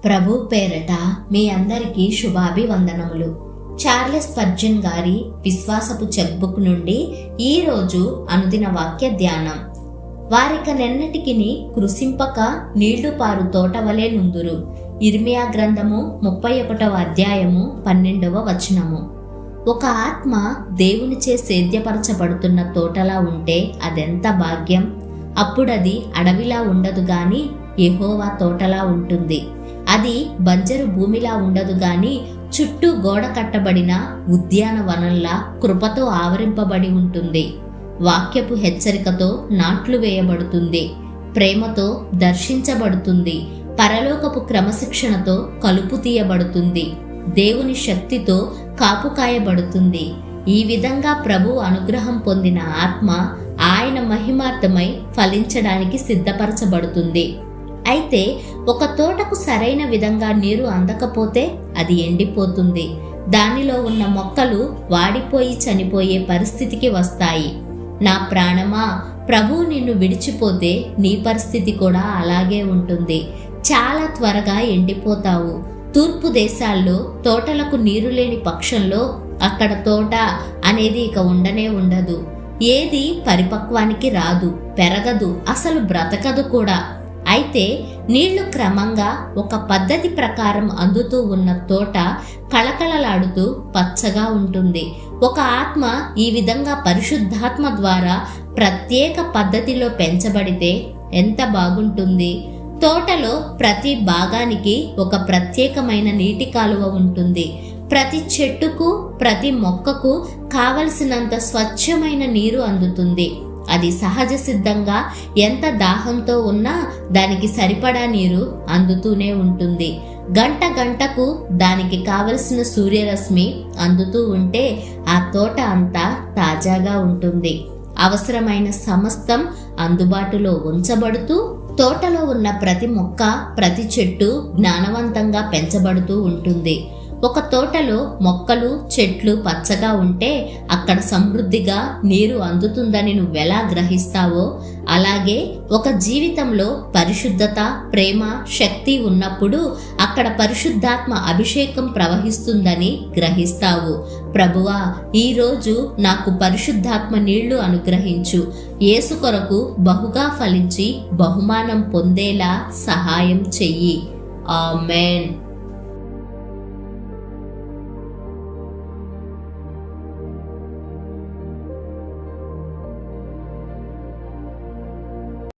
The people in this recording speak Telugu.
ప్రభు పేరట మీ అందరికీ శుభాభివందనములు. చార్లెస్ స్పర్జన్ గారి విశ్వాసపు చెక్బుక్ నుండి ఈరోజు అనుదిన వాక్య ధ్యానం. వారికనెన్నటికిని కృశింపక నీళ్లు పారు తోటవలే నుందురు. ఇర్మియా గ్రంథము 31వ అధ్యాయము 12వ వచనము. ఒక ఆత్మ దేవునిచే సేద్యపరచబడుతున్న తోటలా ఉంటే అదెంత భాగ్యం. అప్పుడది అడవిలా ఉండదు గాని యెహోవా తోటలా ఉంటుంది. అది బంజరు భూమిలా ఉండదు గాని చుట్టూ గోడ కట్టబడిన ఉద్యానవనంలా కృపతో ఆవరింపబడి ఉంటుంది. వాక్యపు హెచ్చరికతో నాట్లు వేయబడుతుంది, ప్రేమతో దర్శించబడుతుంది, పరలోకపు క్రమశిక్షణతో కలుపు తీయబడుతుంది, దేవుని శక్తితో కాపుకాయబడుతుంది. ఈ విధంగా ప్రభు అనుగ్రహం పొందిన ఆత్మ ఆయన మహిమార్థమై ఫలించడానికి సిద్ధపరచబడుతుంది. అయితే ఒక తోటకు సరైన విధంగా నీరు అందకపోతే అది ఎండిపోతుంది. దానిలో ఉన్న మొక్కలు వాడిపోయి చనిపోయే పరిస్థితికి వస్తాయి. నా ప్రాణమా, ప్రభువు నిన్ను విడిచిపోతే నీ పరిస్థితి కూడా అలాగే ఉంటుంది. చాలా త్వరగా ఎండిపోతావు. తూర్పు దేశాల్లో తోటలకు నీరు లేని పక్షంలో అక్కడ తోట అనేది ఇక ఉండనే ఉండదు. ఏది పరిపక్వానికి రాదు, పెరగదు, అసలు బ్రతకదు కూడా. అయితే నీళ్లు క్రమంగా ఒక పద్ధతి ప్రకారం అందుతూ ఉన్న తోట కళకళలాడుతూ పచ్చగా ఉంటుంది. ఒక ఆత్మ ఈ విధంగా పరిశుద్ధాత్మ ద్వారా ప్రత్యేక పద్ధతిలో పెంచబడితే ఎంత బాగుంటుంది. తోటలో ప్రతి భాగానికి ఒక ప్రత్యేకమైన నీటి కాలువ ఉంటుంది. ప్రతి చెట్టుకు, ప్రతి మొక్కకు కావలసినంత స్వచ్ఛమైన నీరు అందుతుంది. అది సహజ సిద్ధంగా ఎంత దాహంతో ఉన్నా దానికి సరిపడా నీరు అందుతూనే ఉంటుంది. గంట గంటకు దానికి కావలసిన సూర్యరశ్మి అందుతూ ఉంటే ఆ తోట అంతా తాజాగా ఉంటుంది. అవసరమైన సమస్తం అందుబాటులో ఉంచబడుతూ తోటలో ఉన్న ప్రతి మొక్క, ప్రతి చెట్టు జ్ఞానవంతంగా పెంచబడుతూ ఉంటుంది. ఒక తోటలో మొక్కలు, చెట్లు పచ్చగా ఉంటే అక్కడ సమృద్ధిగా నీరు అందుతుందని నువ్వెలా గ్రహిస్తావో, అలాగే ఒక జీవితంలో పరిశుద్ధత, ప్రేమ, శక్తి ఉన్నప్పుడు అక్కడ పరిశుద్ధాత్మ అభిషేకం ప్రవహిస్తుందని గ్రహిస్తావు. ప్రభువా, ఈరోజు నాకు పరిశుద్ధాత్మ నీళ్లు అనుగ్రహించు. యేసు కొరకు బహుగా ఫలించి బహుమానం పొందేలా సహాయం చెయ్యి. ఆమేన్.